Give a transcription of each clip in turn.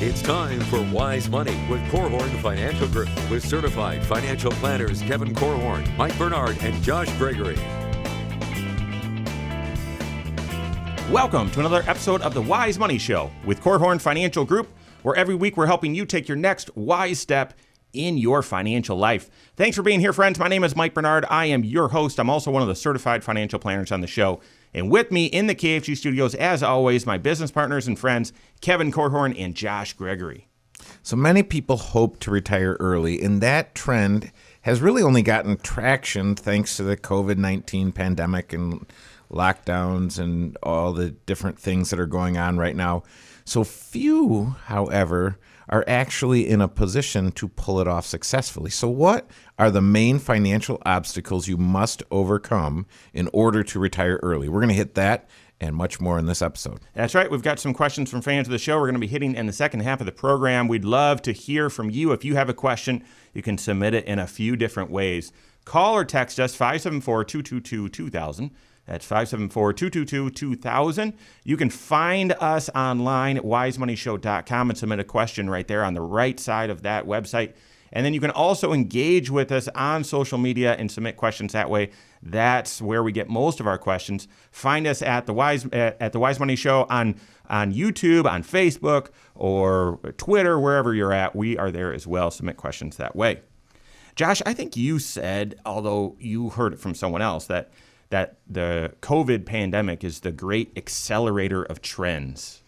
It's time for Wise Money with Korhorn Financial Group with certified financial planners Kevin Korhorn, Mike Bernard, and Josh Gregory. Welcome to another episode of the Wise Money Show with Korhorn Financial Group, where every week we're helping you take your next wise step in your financial life. Thanks for being here, friends. My name is Mike Bernard. I am your host. I'm also one of the certified financial planners on the show. And with me in the KFG studios, as always, my business partners and friends, Kevin Korhorn and Josh Gregory. So many people hope to retire early, and that trend has really only gotten traction thanks to the COVID-19 pandemic and lockdowns and all the different things that are going on right now. So few, however, are actually in a position to pull it off successfully. So what are the main financial obstacles you must overcome in order to retire early? We're going to hit that and much more in this episode. That's right. We've got some questions from fans of the show we're going to be hitting in the second half of the program. We'd love to hear from you. If you have a question, you can submit it in a few different ways. Call or text us 574-222-2000. That's 574-222-2000. You can find us online at wisemoneyshow.com and submit a question right there on the right side of that website. And then you can also engage with us on social media and submit questions that way. That's where we get most of our questions. Find us at the Wise Money Show on YouTube, on Facebook, or Twitter, wherever you're at. We are there as well. Submit questions that way. Josh, I think you said, although you heard it from someone else, that the COVID pandemic is the great accelerator of trends.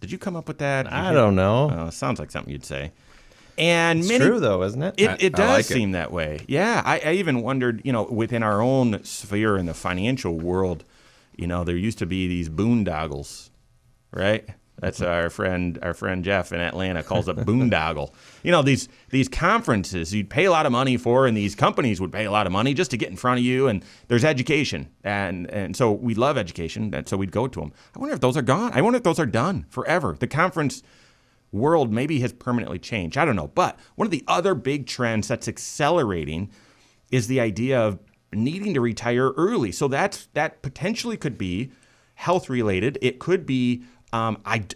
Did you come up with that? I don't know. Oh, sounds like something you'd say. And it's true, though, isn't it? It does seem that way. Yeah, I even wondered, within our own sphere in the financial world, there used to be these boondoggles, right? That's our friend Jeff in Atlanta calls it boondoggle. These conferences you'd pay a lot of money for, and these companies would pay a lot of money just to get in front of you. And there's education, and so we love education, and so we'd go to them. I wonder if those are gone. I wonder if those are done forever. The conference world maybe has permanently changed. I don't know. But one of the other big trends that's accelerating is the idea of needing to retire early. So that potentially could be health related. It could be I'm at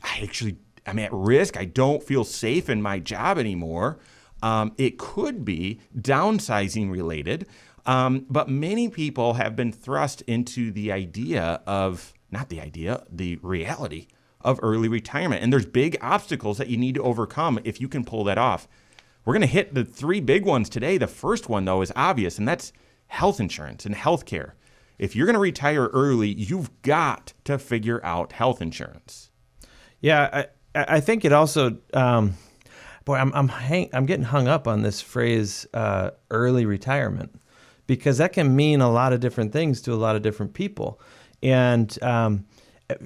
risk. I don't feel safe in my job anymore. It could be downsizing related. But many people have been thrust into the reality of early retirement. And there's big obstacles that you need to overcome if you can pull that off. We're going to hit the three big ones today. The first one, though, is obvious, and that's health insurance and health care. If you're going to retire early, you've got to figure out health insurance. Yeah, I think it also, I'm getting hung up on this phrase, early retirement, because that can mean a lot of different things to a lot of different people. And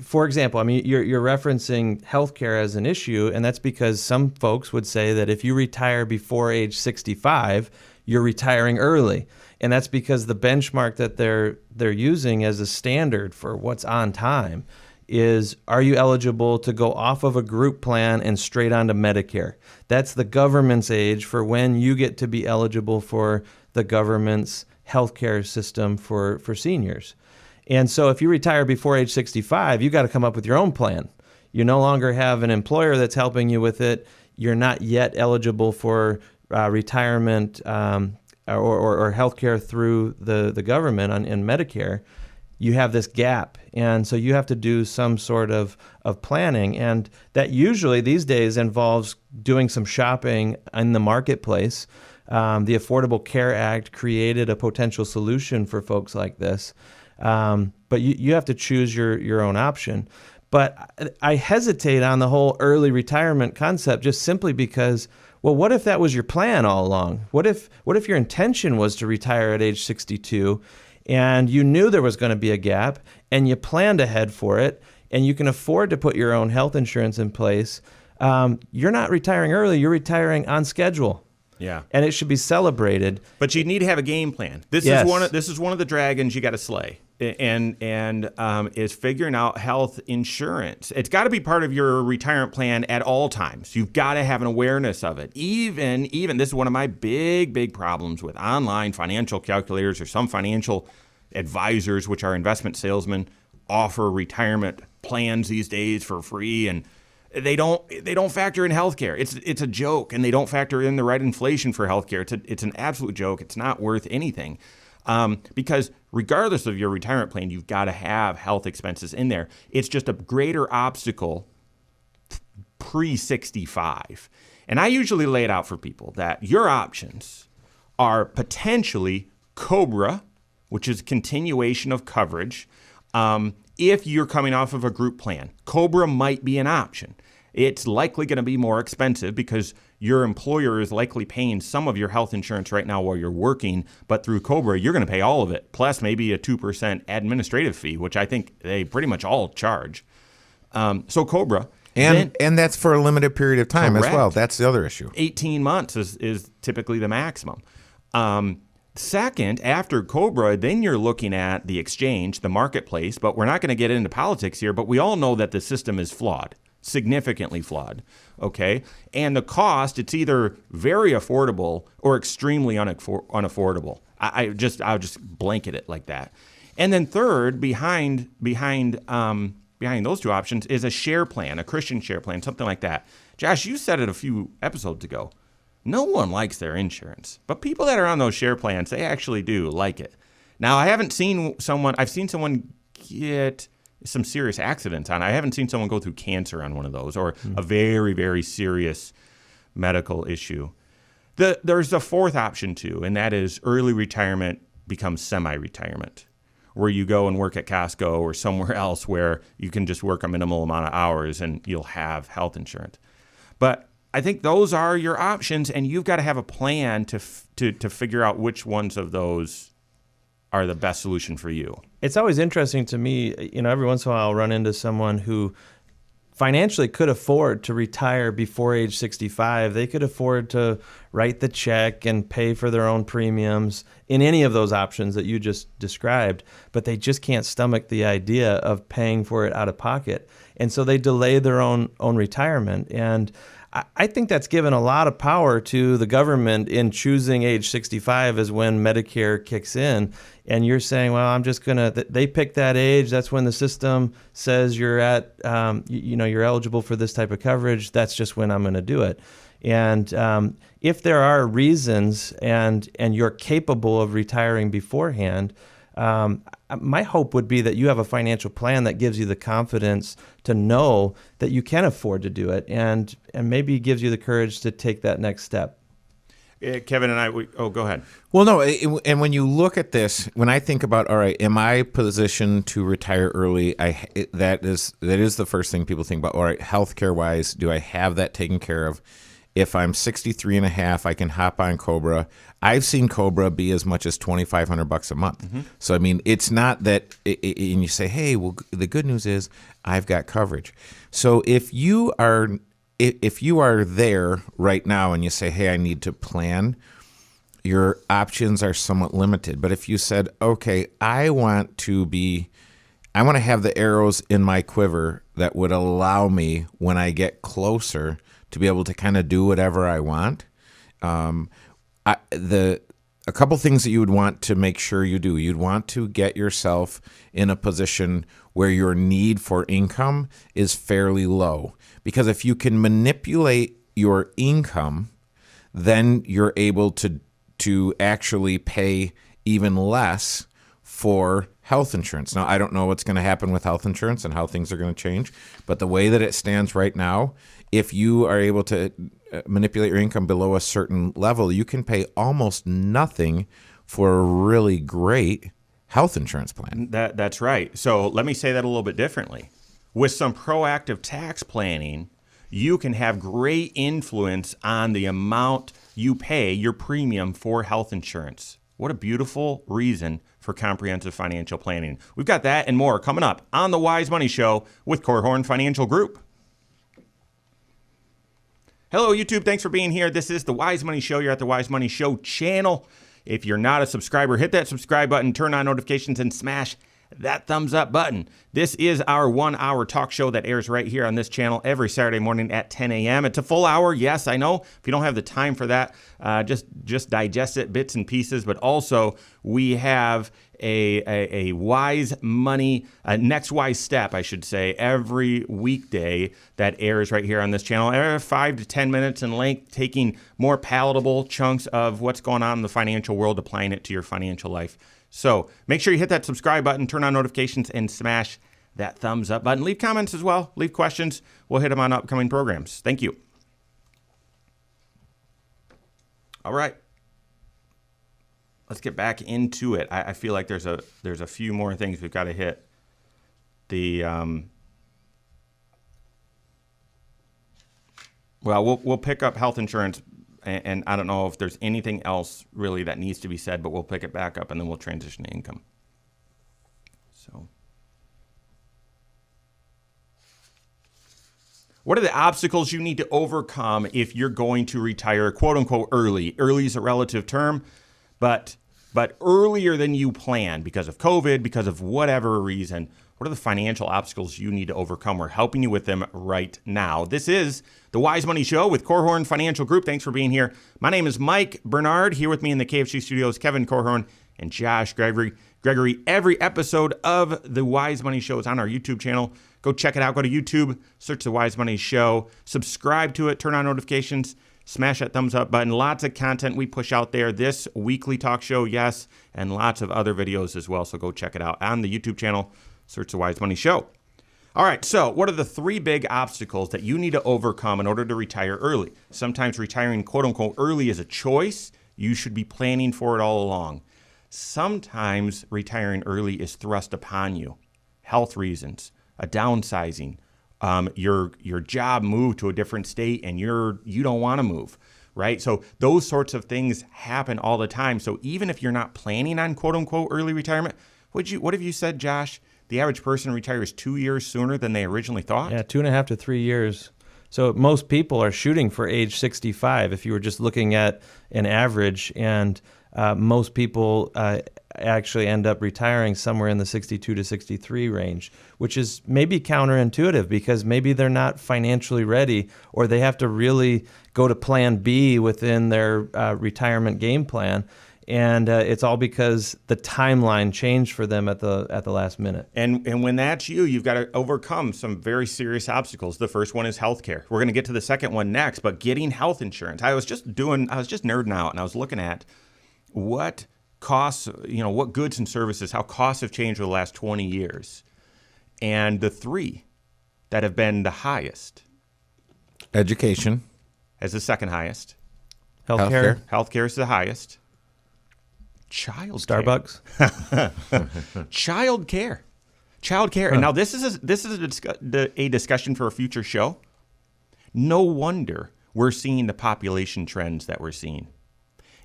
for example, you're referencing healthcare as an issue, and that's because some folks would say that if you retire before age 65, you're retiring early. And that's because the benchmark that they're using as a standard for what's on time is, are you eligible to go off of a group plan and straight onto Medicare? That's the government's age for when you get to be eligible for the government's healthcare system for seniors. And so if you retire before age 65, you got to come up with your own plan. You no longer have an employer that's helping you with it. You're not yet eligible for retirement or health care through the government in Medicare. You have this gap. And so you have to do some sort of planning. And that usually these days involves doing some shopping in the marketplace. The Affordable Care Act created a potential solution for folks like this. But you have to choose your own option. But I hesitate on the whole early retirement concept just simply because, well, what if that was your plan all along? What if your intention was to retire at age 62 and you knew there was going to be a gap and you planned ahead for it and you can afford to put your own health insurance in place? You're not retiring early, you're retiring on schedule. Yeah. And it should be celebrated. But you need to have a game plan. This is one of the dragons you got to slay. And is figuring out health insurance. It's got to be part of your retirement plan at all times. You've got to have an awareness of it. Even this is one of my big problems with online financial calculators or some financial advisors, which are investment salesmen, offer retirement plans these days for free. And they don't factor in healthcare. It's a joke, and they don't factor in the right inflation for healthcare. It's an absolute joke. It's not worth anything, because regardless of your retirement plan, you've got to have health expenses in there. It's just a greater obstacle pre-65, and I usually lay it out for people that your options are potentially COBRA, which is continuation of coverage. If you're coming off of a group plan, COBRA might be an option. It's likely going to be more expensive because your employer is likely paying some of your health insurance right now while you're working, but through COBRA, you're going to pay all of it, plus maybe a 2% administrative fee, which I think they pretty much all charge. So COBRA. And that's for a limited period of time Correct. as well. That's the other issue. 18 months is typically the maximum. Second, after COBRA, then you're looking at the exchange, the marketplace, but we're not going to get into politics here, but we all know that the system is flawed, significantly flawed, okay? And the cost, it's either very affordable or extremely unaffordable. I'll just blanket it like that. And then third, behind those two options is a share plan, a Christian share plan, something like that. Josh, you said it a few episodes ago. No one likes their insurance, but people that are on those share plans, they actually do like it. Now, I've seen someone get some serious accidents on it. I haven't seen someone go through cancer on one of those or a very, very serious medical issue. There's a fourth option too, and that is early retirement becomes semi-retirement, where you go and work at Costco or somewhere else where you can just work a minimal amount of hours and you'll have health insurance. But I think those are your options, and you've got to have a plan to figure out which ones of those are the best solution for you. It's always interesting to me, every once in a while I'll run into someone who financially could afford to retire before age 65. They could afford to write the check and pay for their own premiums in any of those options that you just described, but they just can't stomach the idea of paying for it out of pocket. And so they delay their own retirement. And I think that's given a lot of power to the government in choosing age 65 as when Medicare kicks in. And you're saying, well, I'm just going to, they pick that age. That's when the system says you're at, you're eligible for this type of coverage. That's just when I'm going to do it. And if there are reasons and you're capable of retiring beforehand, my hope would be that you have a financial plan that gives you the confidence to know that you can afford to do it, and maybe gives you the courage to take that next step. Kevin and I, go ahead. Well, no, and when you look at this, when I think about, all right, am I positioned to retire early? That is the first thing people think about. All right, healthcare wise, do I have that taken care of? If I'm 63 and a half, I can hop on COBRA. I've seen COBRA be as much as $2,500 a month. Mm-hmm. So, I mean, it's not that, and you say, hey, well, the good news is I've got coverage. So if you are there right now and you say, hey, I need to plan, your options are somewhat limited. But if you said, okay, I want to have the arrows in my quiver that would allow me when I get closer to be able to kind of do whatever I want. A couple things that you would want to make sure you do. You'd want to get yourself in a position where your need for income is fairly low. Because if you can manipulate your income, then you're able to actually pay even less for health insurance. Now, I don't know what's going to happen with health insurance and how things are going to change, but the way that it stands right now, if you are able to manipulate your income below a certain level, you can pay almost nothing for a really great health insurance plan. That's right. So let me say that a little bit differently. With some proactive tax planning, you can have great influence on the amount you pay your premium for health insurance. What a beautiful reason for comprehensive financial planning. We've got that and more coming up on The Wise Money Show with Korhorn Financial Group. Hello, YouTube. Thanks for being here. This is The Wise Money Show. You're at The Wise Money Show channel. If you're not a subscriber, hit that subscribe button, turn on notifications, and smash that thumbs up button. This is our 1-hour talk show that airs right here on this channel every Saturday morning at 10 a.m. It's a full hour. Yes, I know. If you don't have the time for that, just digest it, bits and pieces. But also, we have a Wise Money, Next Wise Step, I should say, every weekday that airs right here on this channel. 5 to 10 minutes in length, taking more palatable chunks of what's going on in the financial world, applying it to your financial life. So make sure you hit that subscribe button, turn on notifications, and smash that thumbs up button. Leave comments as well. Leave questions. We'll hit them on upcoming programs. Thank you. All right. Let's get back into it. I feel like there's a few more things we've got to hit. We'll pick up health insurance, and I don't know if there's anything else really that needs to be said, but we'll pick it back up, and then we'll transition to income. So, what are the obstacles you need to overcome if you're going to retire, quote unquote, early? Early is a relative term. But earlier than you planned because of COVID, because of whatever reason, what are the financial obstacles you need to overcome? We're helping you with them right now. This is the Wise Money Show with Korhorn Financial Group. Thanks for being here. My name is Mike Bernard. Here with me in the KFC studios, Kevin Korhorn and Josh Gregory. Every episode of the Wise Money Show is on our YouTube channel. Go check it out. Go to YouTube, search the Wise Money Show, subscribe to it, turn on notifications. Smash that thumbs up button. Lots of content we push out there. This weekly talk show, yes, and lots of other videos as well. So go check it out on the YouTube channel. Search the Wise Money Show. All right, so what are the 3 big obstacles that you need to overcome in order to retire early? Sometimes retiring, quote unquote, early is a choice. You should be planning for it all along. Sometimes retiring early is thrust upon you. Health reasons, a downsizing, your job moved to a different state and you don't want to move, right? So those sorts of things happen all the time. So even if you're not planning on quote unquote early retirement, what have you said, Josh? The average person retires 2 years sooner than they originally thought? Yeah, 2.5 to 3 years. So most people are shooting for age 65 if you were just looking at an average, and most people actually end up retiring somewhere in the 62 to 63 range, which is maybe counterintuitive because maybe they're not financially ready, or they have to really go to plan B within their retirement game plan. And it's all because the timeline changed for them at the last minute. And when that's you've got to overcome some very serious obstacles. The first one is healthcare. We're going to get to the second one next, but getting health insurance. I was just nerding out, and I was looking at what costs, what goods and services, how costs have changed over the last 20 years. And the 3 that have been the highest. Education. As the second highest. Healthcare. Healthcare is the highest. Starbucks. Child care. And now this is a discussion for a future show. No wonder we're seeing the population trends that we're seeing.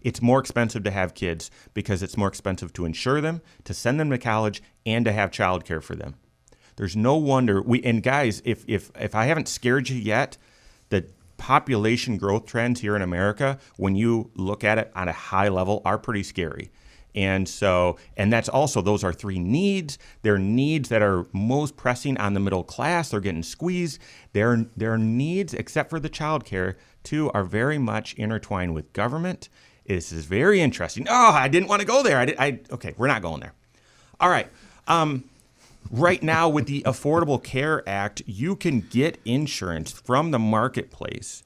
It's more expensive to have kids because it's more expensive to insure them, to send them to college, and to have child care for them. There's no wonder and guys, if I haven't scared you yet, the population growth trends here in America, when you look at it on a high level, are pretty scary. And that's also, those are 3 needs. They're needs that are most pressing on the middle class. They're getting squeezed. Their needs, except for the child care, too, are very much intertwined with government. This is very interesting. Oh, I didn't want to go there. Okay, we're not going there. All right. Right now, with the Affordable Care Act, you can get insurance from the marketplace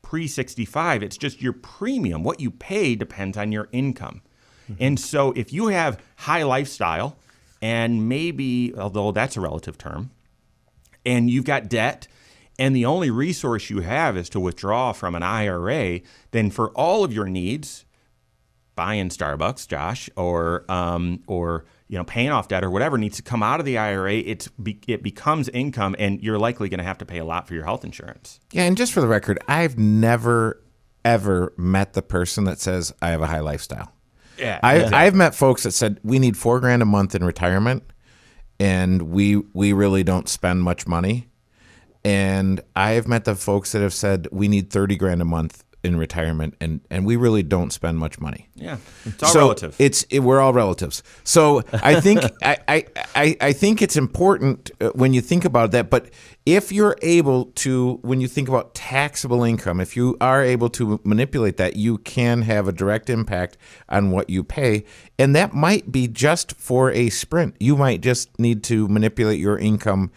pre-65. It's just your premium. What you pay depends on your income. Mm-hmm. And so if you have high lifestyle, and maybe, although that's a relative term, and you've got debt, and the only resource you have is to withdraw from an IRA, then for all of your needs, buying Starbucks, Josh, or paying off debt or whatever needs to come out of the IRA, it becomes income, and you're likely going to have to pay a lot for your health insurance. Yeah, and just for the record, I've never, ever met the person that says, I have a high lifestyle. Yeah, I've met folks that said, we need $4,000 a month in retirement, and we really don't spend much money. And I have met the folks that have said, we need $30,000 a month in retirement, and we really don't spend much money. Yeah, it's all relative. We're all relatives. So I think I think it's important when you think about that. But if you're able to, when you think about taxable income, if you are able to manipulate that, you can have a direct impact on what you pay, and that might be just for a sprint. You might just need to manipulate your income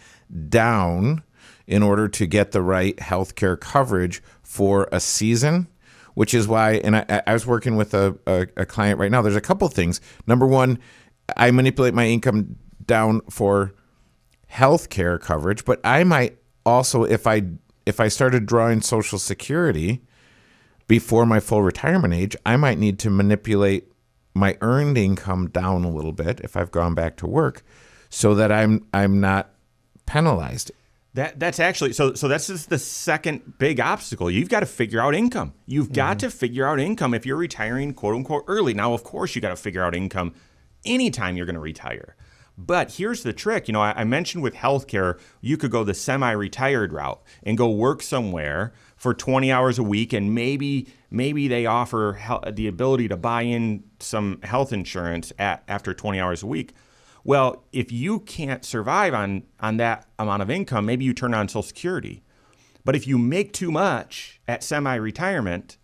down in order to get the right health care coverage for a season, which is why, and I was working with a client right now. There's a couple things. Number one, I manipulate my income down for health care coverage, but I might also, if I started drawing Social Security before my full retirement age, I might need to manipulate my earned income down a little bit if I've gone back to work, so that I'm not penalized. That's actually so that's just the second big obstacle. You've got to figure out income. You've got to figure out income if you're retiring, quote unquote, early. Now, of course, you got to figure out income anytime you're going to retire. But here's the trick. I mentioned with healthcare, you could go the semi-retired route and go work somewhere for 20 hours a week, and maybe they offer the ability to buy in some health insurance after 20 hours a week. Well, if you can't survive on that amount of income, maybe you turn on Social Security. But if you make too much at semi-retirement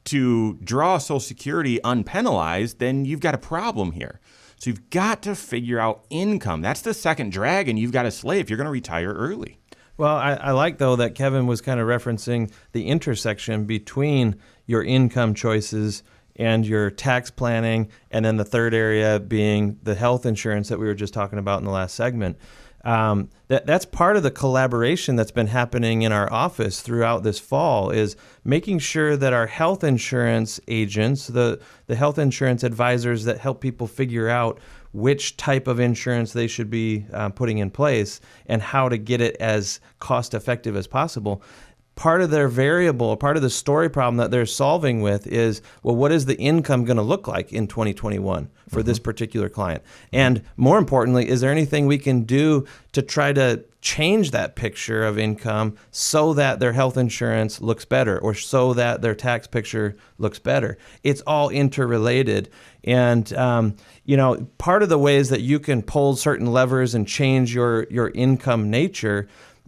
to draw Social Security unpenalized, then you've got a problem here. So you've got to figure out income. That's the second dragon you've got to slay if you're going to retire early. Well, I like, though, that Kevin was kind of referencing the intersection between your income choices and your tax planning, and then the third area being the health insurance that we were just talking about in the last segment. That's part of the collaboration that's been happening in our office throughout this fall, is making sure that our health insurance agents, the health insurance advisors that help people figure out which type of insurance they should be putting in place and how to get it as cost effective as possible. Part of their variable, part of the story problem that they're solving with is, well, what is the income going to look like in 2021 for this particular client? And more importantly, is there anything we can do to try to change that picture of income so that their health insurance looks better, or so that their tax picture looks better? It's all interrelated. And, part of the ways that you can pull certain levers and change your income nature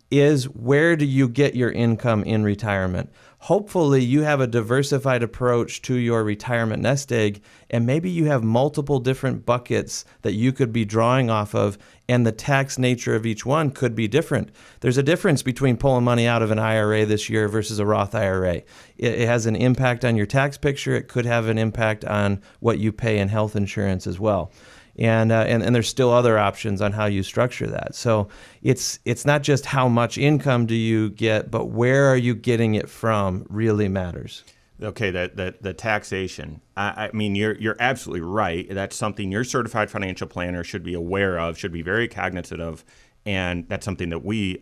is, where do you get your income in retirement? Hopefully you have a diversified approach to your retirement nest egg, and maybe you have multiple different buckets that you could be drawing off of, and the tax nature of each one could be different. There's a difference between pulling money out of an IRA this year versus a Roth IRA. It has an impact on your tax picture. It could have an impact on what you pay in health insurance as well. And there's still other options on how you structure that. So it's not just how much income do you get, but where are you getting it from really matters. Okay, the taxation. I mean, you're absolutely right. That's something your certified financial planner should be aware of, should be very cognizant of, and that's something that we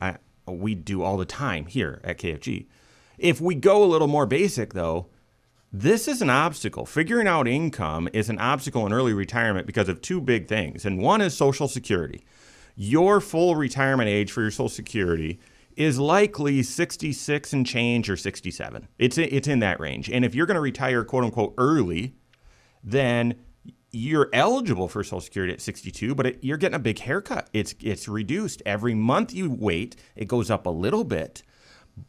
do all the time here at KFG. If we go a little more basic, though, this is an obstacle. Figuring out income is an obstacle in early retirement because of two big things. And one is Social Security. Your full retirement age for your Social Security is likely 66 and change or 67. It's in that range. And if you're going to retire, quote unquote, early, then you're eligible for Social Security at 62, but you're getting a big haircut. It's reduced. Every month you wait, it goes up a little bit.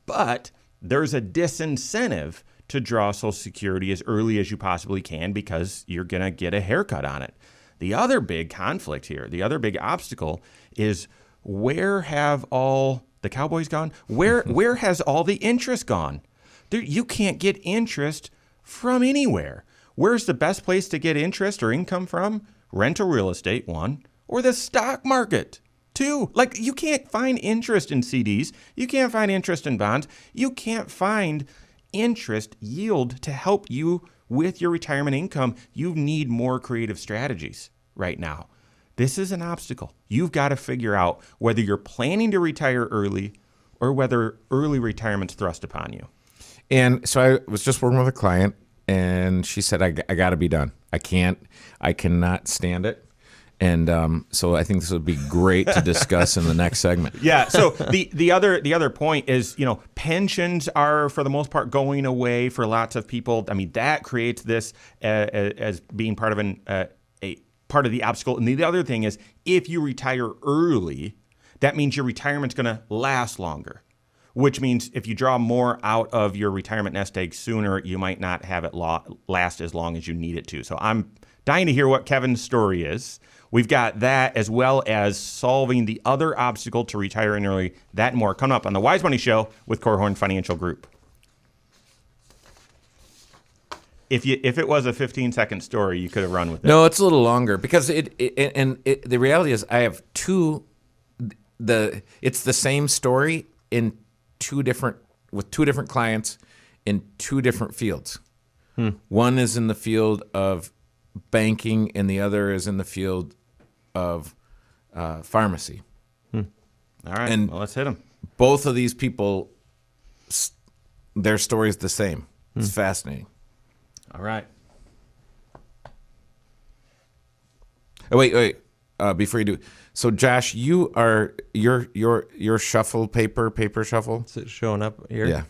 But there's a disincentive to draw Social Security as early as you possibly can, because you're going to get a haircut on it. The other big conflict here, the other big obstacle is, where have all the cowboys gone? Where has all the interest gone? You can't get interest from anywhere. Where's the best place to get interest or income from? Rental real estate, one, or the stock market, two. Like, you can't find interest in CDs. You can't find interest in bonds. You can't find interest yield to help you with your retirement income. You need more creative strategies right now. This is an obstacle. You've got to figure out whether you're planning to retire early or whether early retirement's thrust upon you. And so I was just working with a client, and she said, I got to be done. I cannot stand it. And so I think this would be great to discuss in the next segment. Yeah. So the other point is, pensions are for the most part going away for lots of people. I mean, that creates this as being part of a part of the obstacle. And the other thing is, if you retire early, that means your retirement's going to last longer. Which means if you draw more out of your retirement nest egg sooner, you might not have it last as long as you need it to. So I'm dying to hear what Kevin's story is. We've got that as well as solving the other obstacle to retiring early. That and more coming up on the Wise Money Show with Korhorn Financial Group. If it was a 15-second story, you could have run with it. No, it's a little longer because the reality is I have it's the same story with two different clients in two different fields. One is in the field of banking and the other is in the field of pharmacy. All right, and well, let's hit them. Both of these people, their story is the same. It's fascinating. All right. Oh, wait. Before you do, so Josh, you are your shuffle paper shuffle. Is it showing up here? Yeah,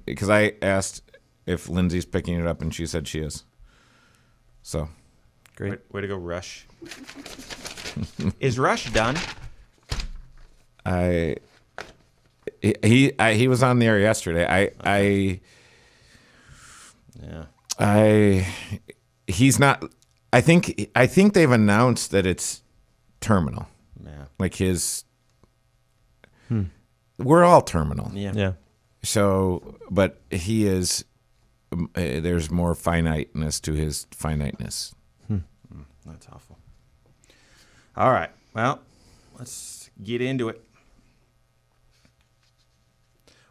because I asked if Lindsay's picking it up and she said she is. So, Great. Way to go, Rush. Is Rush done? He was on the air yesterday. He's not. I think they've announced that it's terminal. Yeah. Like we're all terminal. Yeah. So, but he is. There's more finiteness to his finiteness. That's awful. All right. Well, let's get into it.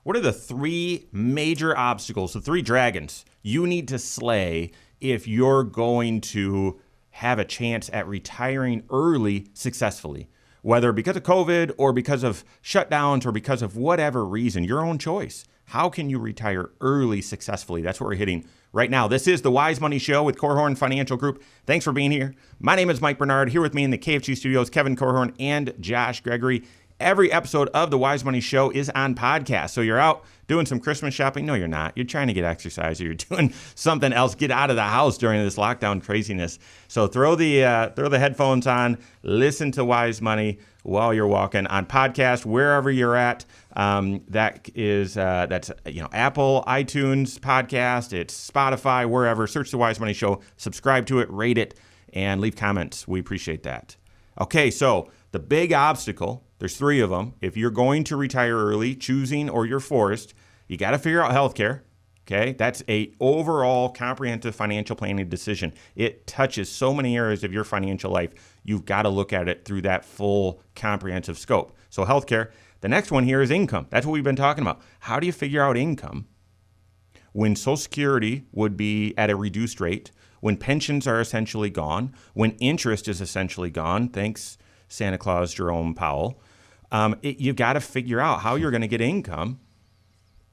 What are the three major obstacles, the three dragons you need to slay if you're going to have a chance at retiring early successfully? Whether because of COVID or because of shutdowns or because of whatever reason, your own choice. How can you retire early successfully? That's what we're hitting right now. This is the Wise Money Show with Korhorn Financial Group. Thanks for being here. My name is Mike Bernard. Here with me in the KFG studios, Kevin Korhorn and Josh Gregory. Every episode of the Wise Money Show is on podcast. So you're out doing some Christmas shopping. No, you're not. You're trying to get exercise or you're doing something else. Get out of the house during this lockdown craziness. So throw the headphones on, listen to Wise Money while you're walking on podcast, wherever you're at. That's Apple, iTunes podcast. It's Spotify, wherever. Search the Wise Money Show, subscribe to it, rate it, and leave comments. We appreciate that. Okay, so the big obstacle, there's three of them. If you're going to retire early, choosing or you're forced, you got to figure out healthcare. Okay, that's a overall comprehensive financial planning decision. It touches so many areas of your financial life. You've got to look at it through that full comprehensive scope. So healthcare. The next one here is income. That's what we've been talking about. How do you figure out income when Social Security would be at a reduced rate, when pensions are essentially gone, when interest is essentially gone? Thanks, Santa Claus Jerome Powell. You've got to figure out how you're going to get income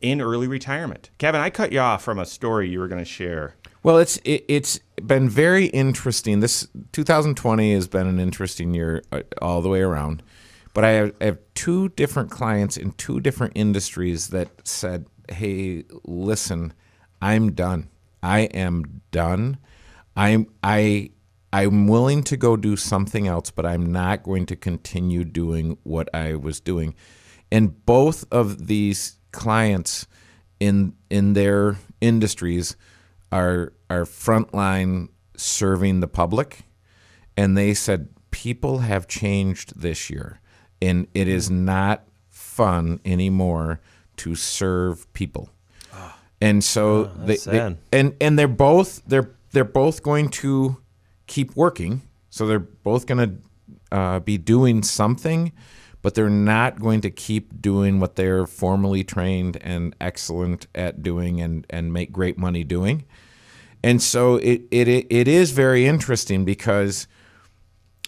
in early retirement. Kevin, I cut you off from a story you were going to share. Well, it's been very interesting. This 2020 has been an interesting year all the way around. But I have two different clients in two different industries that said, "Hey, listen, I'm done. I am done. I'm willing to go do something else, but I'm not going to continue doing what I was doing." And both of these clients in their industries are frontline serving the public, and they said people have changed this year. And it is not fun anymore to serve people, and so they're both going to keep working. So they're both going to be doing something, but they're not going to keep doing what they're formally trained and excellent at doing and make great money doing. And so it is very interesting because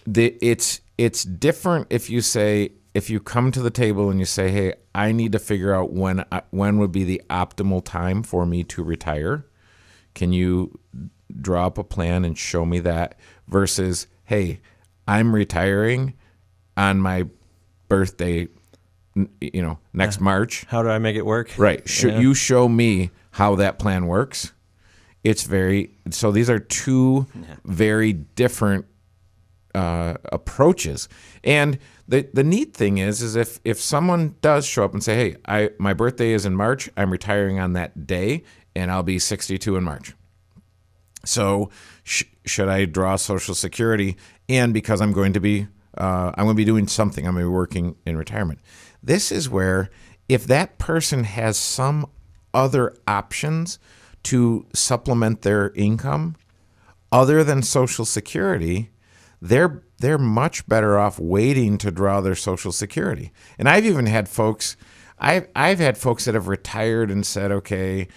it's different if you come to the table and you say, "Hey, I need to figure out when would be the optimal time for me to retire. Can you draw up a plan and show me that?" Versus, "Hey, I'm retiring on my birthday, next March. How do I make it work? Right. Yeah. You show me how that plan works. So these are two very different approaches. And the neat thing is if someone does show up and say, hey, my birthday is in March, I'm retiring on that day, and I'll be 62 in March. So should I draw Social Security? And because I'm going to be doing something, I'm going to be working in retirement. This is where if that person has some other options to supplement their income other than Social Security, they're much better off waiting to draw their Social Security. And I've even had folks, I've had folks that have retired and said, okay,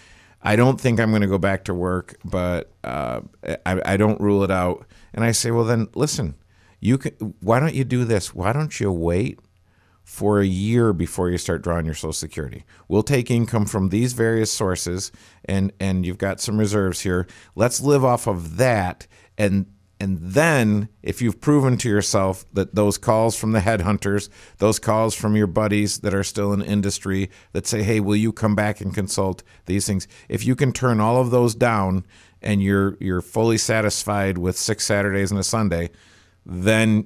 I don't think I'm going to go back to work, but I don't rule it out. And I say, well, then listen, why don't you do this? Why don't you wait for a year before you start drawing your Social Security? We'll take income from these various sources, and you've got some reserves here. Let's live off of that, and then if you've proven to yourself that those calls from the headhunters, those calls from your buddies that are still in industry that say, hey, will you come back and consult these things? If you can turn all of those down and you're fully satisfied with 6 Saturdays and a Sunday, then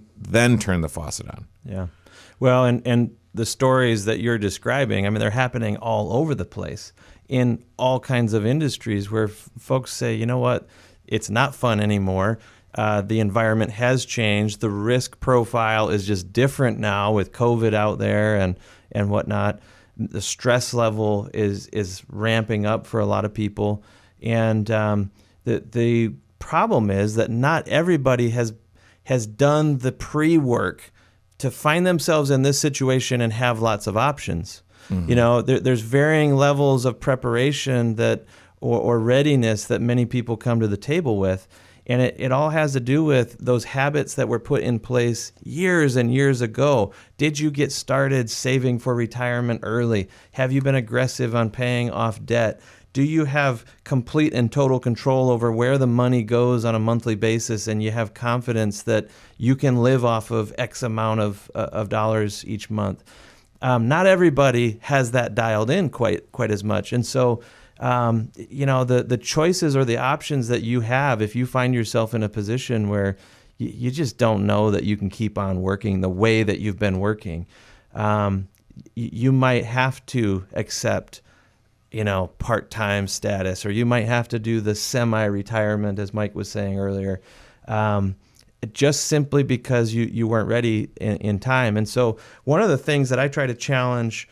turn the faucet on. Yeah. Well, and the stories that you're describing, I mean, they're happening all over the place in all kinds of industries where folks say, you know what, it's not fun anymore. The environment has changed. The risk profile is just different now with COVID out there and whatnot. The stress level is ramping up for a lot of people. And the problem is that not everybody has done the pre-work to find themselves in this situation and have lots of options. Mm-hmm. There's varying levels of preparation or readiness that many people come to the table with. And it all has to do with those habits that were put in place years and years ago. Did you get started saving for retirement early? Have you been aggressive on paying off debt? Do you have complete and total control over where the money goes on a monthly basis, and you have confidence that you can live off of X amount of dollars each month? Not everybody has that dialed in quite as much. And so the choices or the options that you have, if you find yourself in a position where you just don't know that you can keep on working the way that you've been working, you might have to accept, part-time status, or you might have to do the semi-retirement, as Mike was saying earlier, just simply because you weren't ready in time. And so one of the things that I try to challenge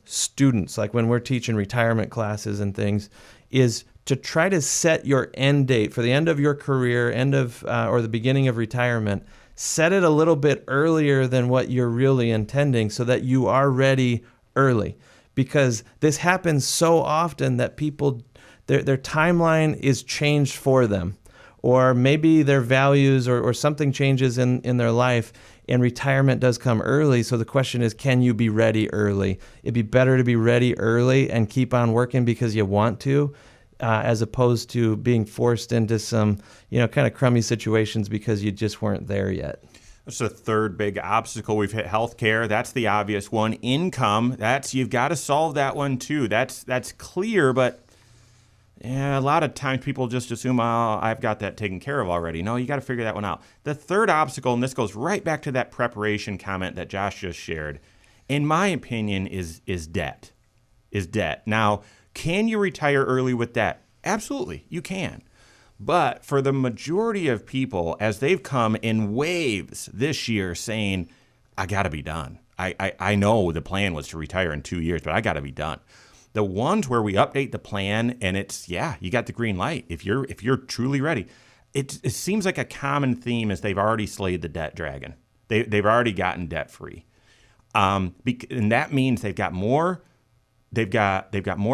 students, like when we're teaching retirement classes and things, is to try to set your end date for the end of your career, or the beginning of retirement. Set it a little bit earlier than what you're really intending, so that you are ready early. Because this happens so often that people, their timeline is changed for them, or maybe their values or something changes in their life, and retirement does come early. So the question is, can you be ready early? It'd be better to be ready early and keep on working because you want to, as opposed to being forced into some, kind of crummy situations because you just weren't there yet. That's the third big obstacle. We've hit healthcare. That's the obvious one. Income. You've got to solve that one too. That's clear, but a lot of times people just assume, I've got that taken care of already. No, you got to figure that one out. The third obstacle, and this goes right back to that preparation comment that Josh just shared, in my opinion, is debt. Now, can you retire early with debt? Absolutely, you can. But for the majority of people, as they've come in waves this year saying, I got to be done. I know the plan was to retire in 2 years, but I got to be done. The ones where we update the plan and it's, you got the green light. If you're truly ready, it seems like a common theme is they've already slayed the debt dragon. They've already gotten debt free. And that means they've got more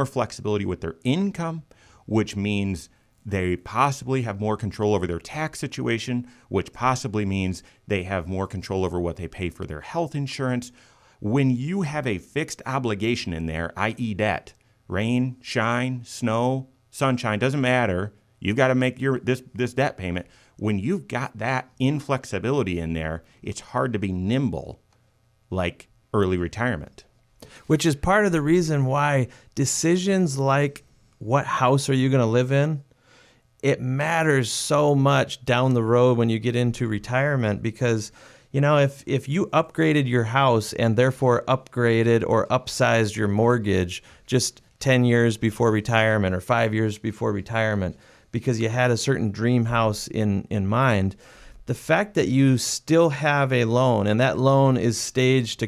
flexibility with their income, which means they possibly have more control over their tax situation, which possibly means they have more control over what they pay for their health insurance. When you have a fixed obligation in there, i.e. debt, rain, shine, snow, sunshine, doesn't matter. You've got to make this debt payment. when you've got that inflexibility in there, it's hard to be nimble like early retirement. Which is part of the reason why decisions like what house are you going to live in, it matters so much down the road when you get into retirement, because if you upgraded your house and therefore upgraded or upsized your mortgage just 10 years before retirement or 5 years before retirement because you had a certain dream house in mind, the fact that you still have a loan and that loan is staged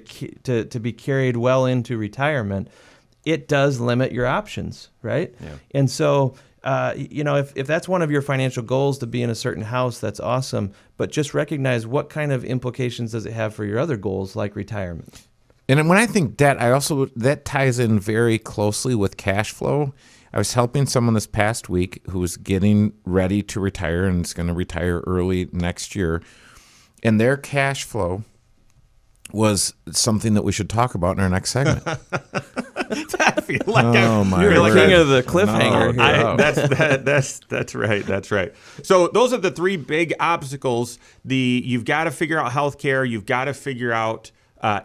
to be carried well into retirement, it does limit your options, right? Yeah. And so, if that's one of your financial goals to be in a certain house, that's awesome. But just recognize what kind of implications does it have for your other goals like retirement. And when I think debt, that ties in very closely with cash flow. I was helping someone this past week who was getting ready to retire and is going to retire early next year. And their cash flow was something that we should talk about in our next segment. I feel like you're the king of the cliffhanger here. That's right. That's right. So those are the three big obstacles. You've got to figure out healthcare, you've got to figure out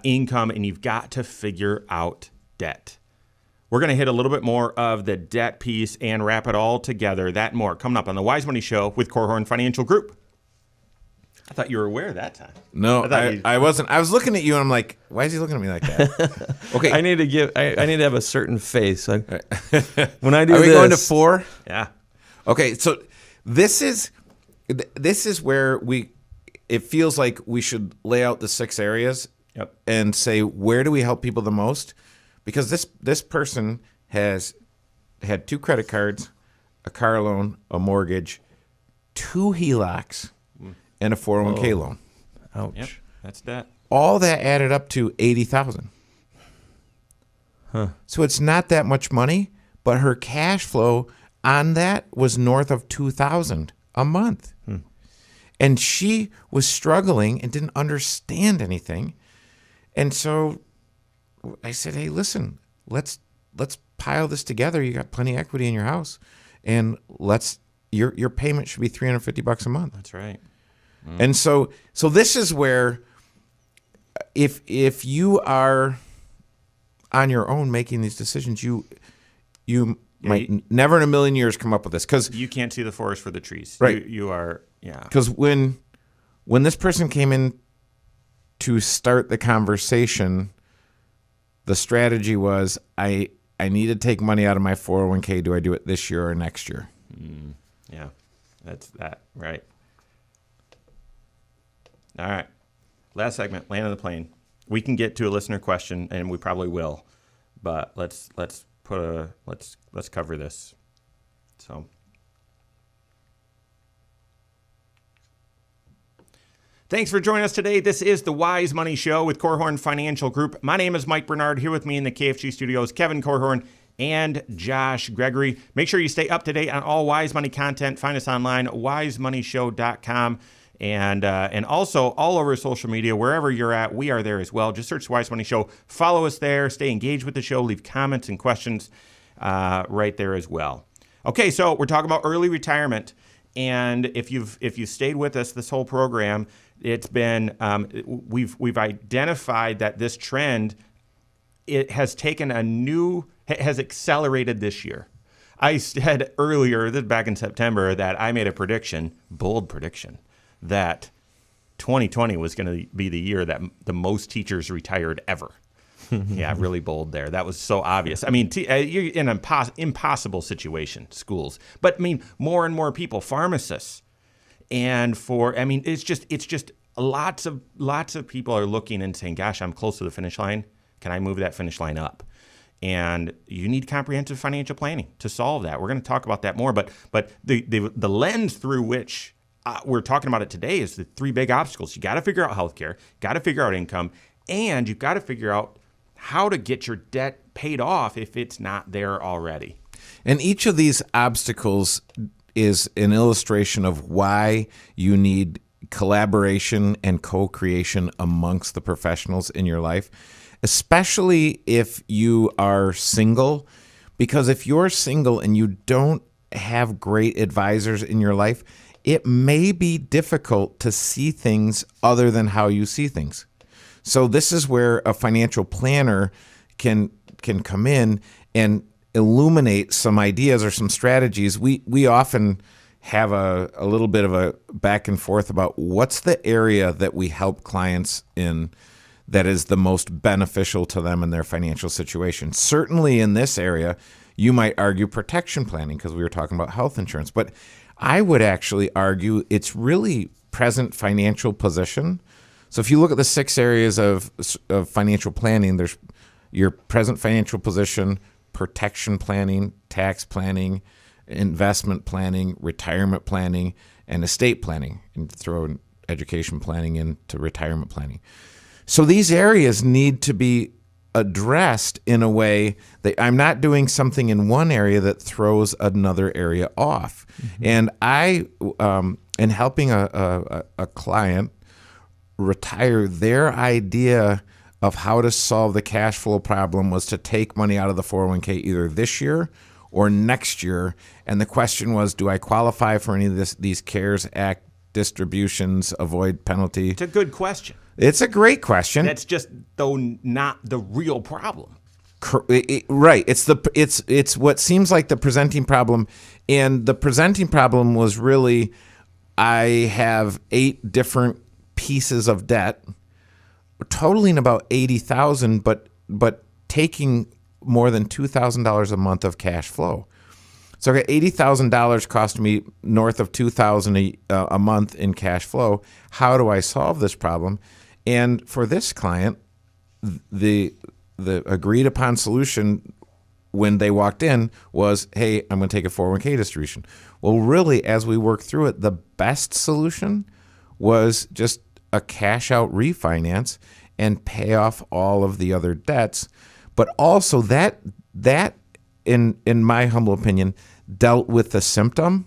income, and you've got to figure out debt. We're going to hit a little bit more of the debt piece and wrap it all together. That and more coming up on the Wise Money Show with Korhorn Financial Group. I thought you were aware that time. No, I wasn't. I was looking at you and I'm like, why is he looking at me like that? Okay. I need to have a certain face. When I do Are we this, going to 4? Yeah. Okay, so this is where it feels like we should lay out the 6 areas. Yep. And say, where do we help people the most? Because this person has had 2 credit cards, a car loan, a mortgage, 2 HELOCs, and a 401k loan. Ouch. Yep. That's debt. All that added up to $80,000. Huh. So it's not that much money, but her cash flow on that was north of $2,000 a month. And she was struggling and didn't understand anything. And so I said, hey, listen, let's pile this together. You got plenty of equity in your house, and your payment should be $350 a month. That's right. And so this is where if you are on your own making these decisions, you might never in a million years come up with this, because You can't see the forest for the trees. Right. You are, yeah. Because when this person came in to start the conversation, the strategy was, I need to take money out of my 401k. Do I do it this year or next year? Yeah. That's that. Right. All right. Last segment, land of the plane. We can get to a listener question, and we probably will, but let's cover this. So. Thanks for joining us today. This is the Wise Money Show with Korhorn Financial Group. My name is Mike Bernard. Here with me in the KFG studios, Kevin Korhorn and Josh Gregory. Make sure you stay up to date on all Wise Money content. Find us online, wisemoneyshow.com. And also all over social media, wherever you're at, we are there as well. Just search Wise Money Show. Follow us there. Stay engaged with the show. Leave comments and questions right there as well. Okay, so we're talking about early retirement. And if you've stayed with us this whole program, it's been we've identified that this trend, it has has accelerated this year. I said earlier, back in September, that I made a bold prediction, that 2020 was going to be the year that the most teachers retired ever. Yeah, really bold there. That was so obvious. I mean, you're in an impossible situation, schools. But, I mean, more and more people, pharmacists. And it's just lots of people are looking and saying, gosh, I'm close to the finish line. Can I move that finish line up? And you need comprehensive financial planning to solve that. We're going to talk about that more. But the lens through which we're talking about it today is the 3 big obstacles. You got to figure out healthcare, got to figure out income, and you've got to figure out how to get your debt paid off if it's not there already. And each of these obstacles is an illustration of why you need collaboration and co-creation amongst the professionals in your life, especially if you are single. Because if you're single and you don't have great advisors in your life, it may be difficult to see things other than how you see things. So this is where a financial planner can come in and illuminate some ideas or some strategies. We often have a little bit of a back and forth about what's the area that we help clients in that is the most beneficial to them in their financial situation. Certainly in this area, you might argue protection planning because we were talking about health insurance, but I would actually argue it's really present financial position. So if you look at the 6 areas of financial planning, there's your present financial position, protection planning, tax planning, investment planning, retirement planning, and estate planning, and throw in education planning into retirement planning. So these areas need to be addressed in a way that I'm not doing something in one area that throws another area off. Mm-hmm. And I, in helping a client retire, their idea of how to solve the cash flow problem was to take money out of the 401k either this year or next year. And the question was, do I qualify for any of these CARES Act distributions, avoid penalty? It's a good question. It's a great question. That's just, though, not the real problem. Right. It's what seems like the presenting problem. And the presenting problem was really, I have 8 different pieces of debt, totaling about $80,000, but taking more than $2,000 a month of cash flow. So I got $80,000 cost me north of $2,000 a month in cash flow. How do I solve this problem? And for this client, the agreed upon solution when they walked in was, hey, I'm going to take a 401k distribution. Well, really, as we work through it, the best solution was just a cash out refinance and pay off all of the other debts. But also that in my humble opinion, dealt with the symptom.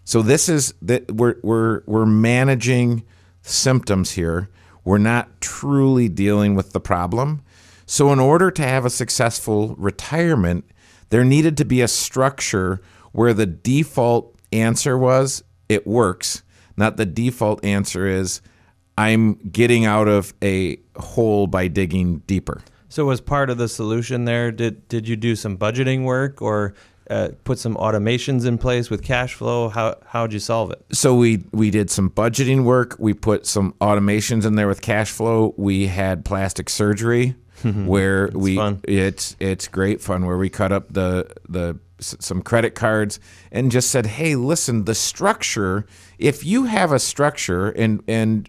So this is that we're managing symptoms here. We're not truly dealing with the problem. So in order to have a successful retirement, there needed to be a structure where the default answer was, it works, not the default answer is, I'm getting out of a hole by digging deeper. So was part of the solution there, did you do some budgeting work or put some automations in place with cash flow? How'd you solve it? So we did some budgeting work. We put some automations in there with cash flow. We had plastic surgery where it's great fun, where we cut up some credit cards and just said, hey, listen, the structure, if you have a structure and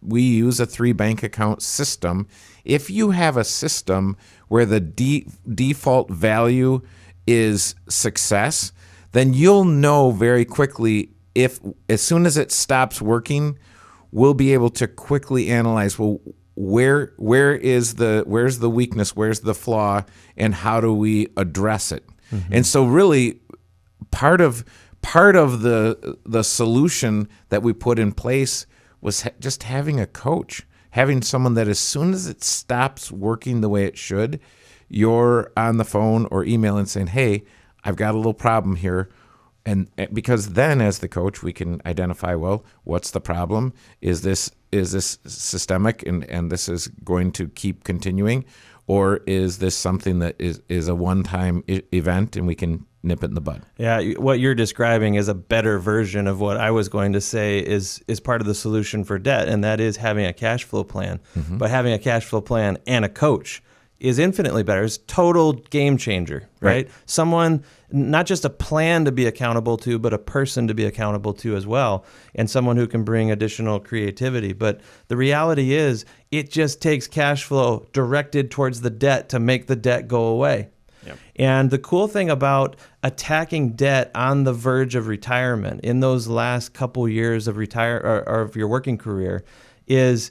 we use a 3 bank account system, if you have a system where the default value is success, then you'll know very quickly if, as soon as it stops working, we'll be able to quickly analyze, well, where's the weakness, where's the flaw, and how do we address it? Mm-hmm. And so really part of the solution that we put in place was just having a coach, having someone that as soon as it stops working the way it should, you're on the phone or email and saying, hey, I've got a little problem here. And because then as the coach, we can identify, well, what's the problem? Is this systemic and this is going to keep continuing? Or is this something that is a one-time event and we can nip it in the bud? Yeah, what you're describing is a better version of what I was going to say is part of the solution for debt, and that is having a cash flow plan. Mm-hmm. But having a cash flow plan and a coach is infinitely better. It's total game changer, right? Someone, not just a plan to be accountable to, but a person to be accountable to as well, and someone who can bring additional creativity. But the reality is, it just takes cash flow directed towards the debt to make the debt go away. Yep. And the cool thing about attacking debt on the verge of retirement in those last couple years of of your working career is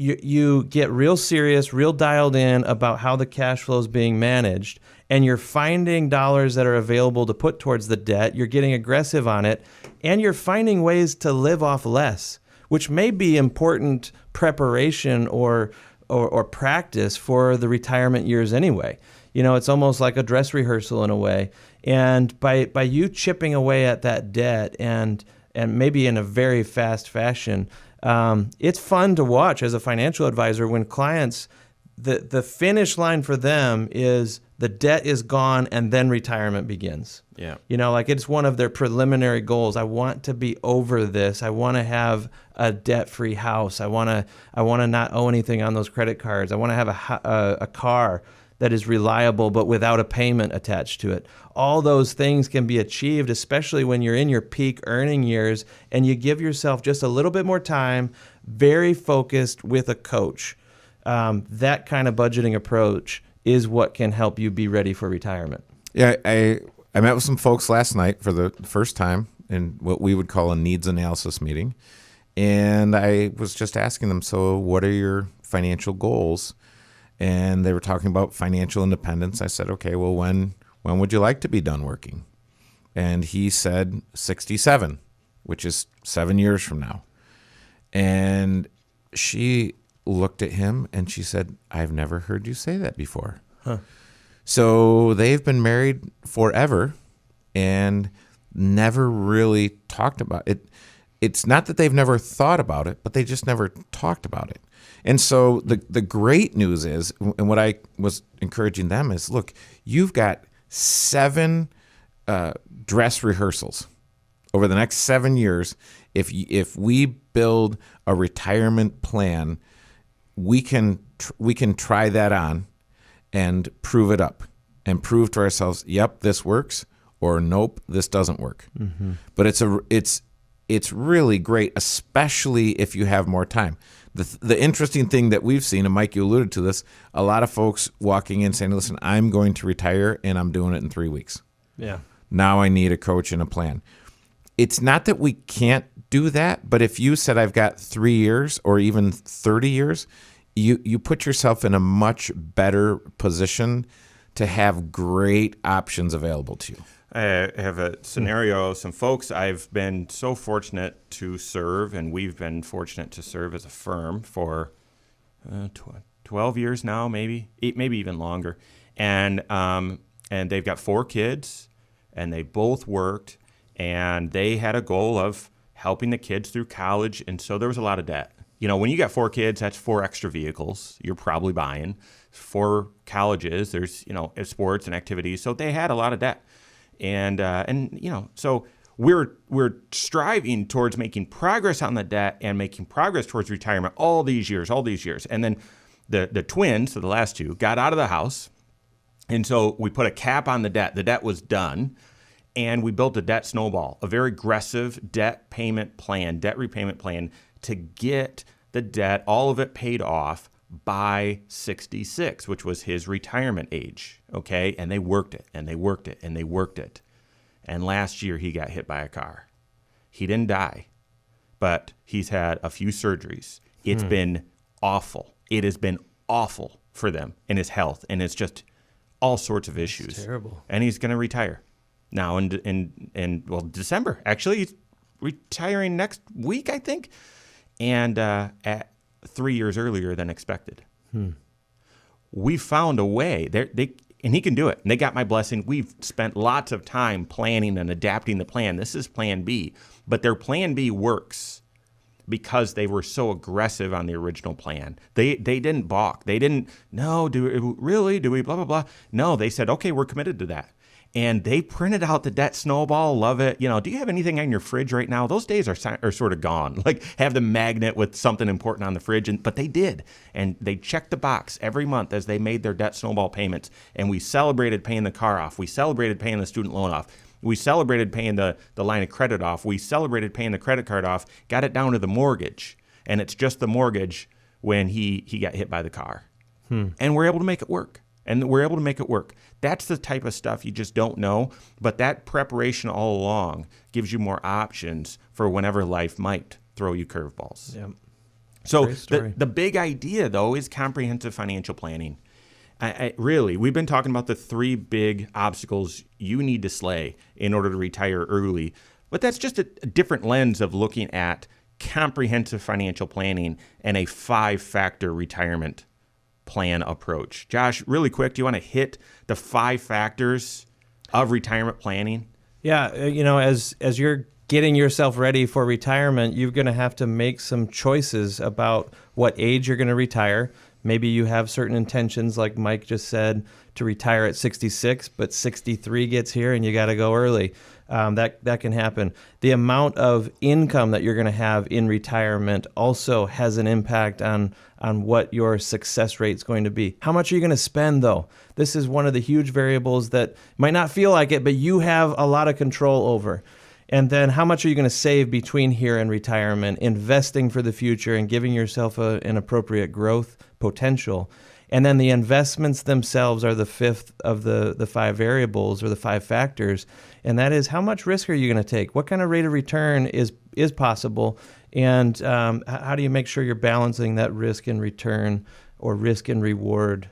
you get real serious, real dialed in about how the cash flow is being managed, and you're finding dollars that are available to put towards the debt. You're getting aggressive on it, and you're finding ways to live off less, which may be important preparation or practice for the retirement years anyway. You know, it's almost like a dress rehearsal in a way. And by you chipping away at that debt and and maybe in a very fast fashion. It's fun to watch as a financial advisor when clients, the finish line for them is the debt is gone and then retirement begins. Yeah. Like it's one of their preliminary goals. I want to be over this. I want to have a debt-free house. I want to not owe anything on those credit cards. I want to have a car that is reliable but without a payment attached to it. All those things can be achieved, especially when you're in your peak earning years and you give yourself just a little bit more time, very focused with a coach. That kind of budgeting approach is what can help you be ready for retirement. Yeah, I met with some folks last night for the first time in what we would call a needs analysis meeting. And I was just asking them, so what are your financial goals? And they were talking about financial independence. I said, okay, well, when would you like to be done working? And he said 67, which is 7 years from now. And she looked at him and she said, I've never heard you say that before. Huh. So they've been married forever and never really talked about it. It's not that they've never thought about it, but they just never talked about it. And so the great news is, and what I was encouraging them is, look, you've got 7 dress rehearsals over the next 7 years. If we build a retirement plan, we can try that on and prove it up and prove to ourselves, yep, this works, or nope, this doesn't work. Mm-hmm. But it's really great, especially if you have more time. The interesting thing that we've seen, and Mike, you alluded to this, a lot of folks walking in saying, listen, I'm going to retire and I'm doing it in 3 weeks. Yeah. Now I need a coach and a plan. It's not that we can't do that, but if you said I've got 3 years or even 30 years, you put yourself in a much better position to have great options available to you. I have a scenario. Some folks I've been so fortunate to serve, and we've been fortunate to serve as a firm for 12 years now, maybe even longer. And they've got 4 kids, and they both worked, and they had a goal of helping the kids through college, and so there was a lot of debt. When you got 4 kids, that's 4 extra vehicles you're probably buying. 4 colleges, there's, sports and activities, so they had a lot of debt. And so we're striving towards making progress on the debt and making progress towards retirement all these years. And then the twins, so the last 2, got out of the house. And so we put a cap on the debt. The debt was done. And we built a debt snowball, a very aggressive debt repayment plan to get the debt, all of it paid off by 66, which was his retirement age, okay? And they worked it, and they worked it, and they worked it. And last year, he got hit by a car. He didn't die, but he's had a few surgeries. It's been awful. It has been awful for them in his health, and it's just all sorts of issues. It's terrible. And he's going to retire now in December. Actually, he's retiring next week, I think, and at 3 years earlier than expected. We found a way. And he can do it. And they got my blessing. We've spent lots of time planning and adapting the plan. This is Plan B. But their Plan B works because they were so aggressive on the original plan. They didn't balk. They didn't, no, do we, blah, blah, blah. No, they said, okay, we're committed to that. And they printed out the debt snowball. Love it. Do you have anything on your fridge right now? Those days are sort of gone. Like have the magnet with something important on the fridge. But they did. And they checked the box every month as they made their debt snowball payments. And we celebrated paying the car off. We celebrated paying the student loan off. We celebrated paying the line of credit off. We celebrated paying the credit card off, got it down to the mortgage. And it's just the mortgage when he got hit by the car. And we're able to make it work. That's the type of stuff you just don't know, but that preparation all along gives you more options for whenever life might throw you curveballs. Yep. So the big idea, though, is comprehensive financial planning. Really, we've been talking about the 3 big obstacles you need to slay in order to retire early, but that's just a different lens of looking at comprehensive financial planning and a 5-factor retirement plan approach. Josh, really quick, do you want to hit the 5 factors of retirement planning? Yeah, as you're getting yourself ready for retirement, you're going to have to make some choices about what age you're going to retire. Maybe you have certain intentions, like Mike just said, to retire at 66, but 63 gets here and you got to go early. That can happen. The amount of income that you're going to have in retirement also has an impact on what your success rate is going to be. How much are you going to spend, though? This is one of the huge variables that might not feel like it, but you have a lot of control over. And then how much are you going to save between here and retirement, investing for the future and giving yourself an appropriate growth potential? And then the investments themselves are the fifth of the five variables or the five factors. And that is, how much risk are you going to take? What kind of rate of return is possible? And how do you make sure you're balancing that risk and return or risk and reward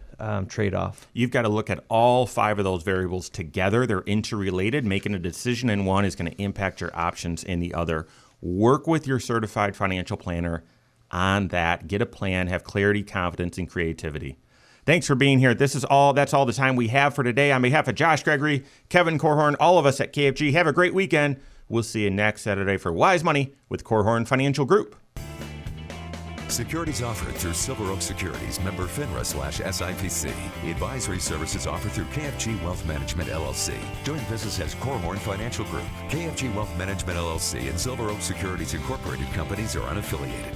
trade-off? You've got to look at all five of those variables together. They're interrelated. Making a decision in one is going to impact your options in the other. Work with your certified financial planner on that. Get a plan, have clarity, confidence, and creativity. Thanks for being here. That's all the time we have for today. On behalf of Josh Gregory, Kevin Korhorn, all of us at KFG, have a great weekend. We'll see you next Saturday for Wise Money with Korhorn Financial Group. Securities offered through Silver Oak Securities, member FINRA/SIPC. Advisory services offered through KFG Wealth Management, LLC. Doing business as Korhorn Financial Group. KFG Wealth Management, LLC and Silver Oak Securities Incorporated companies are unaffiliated.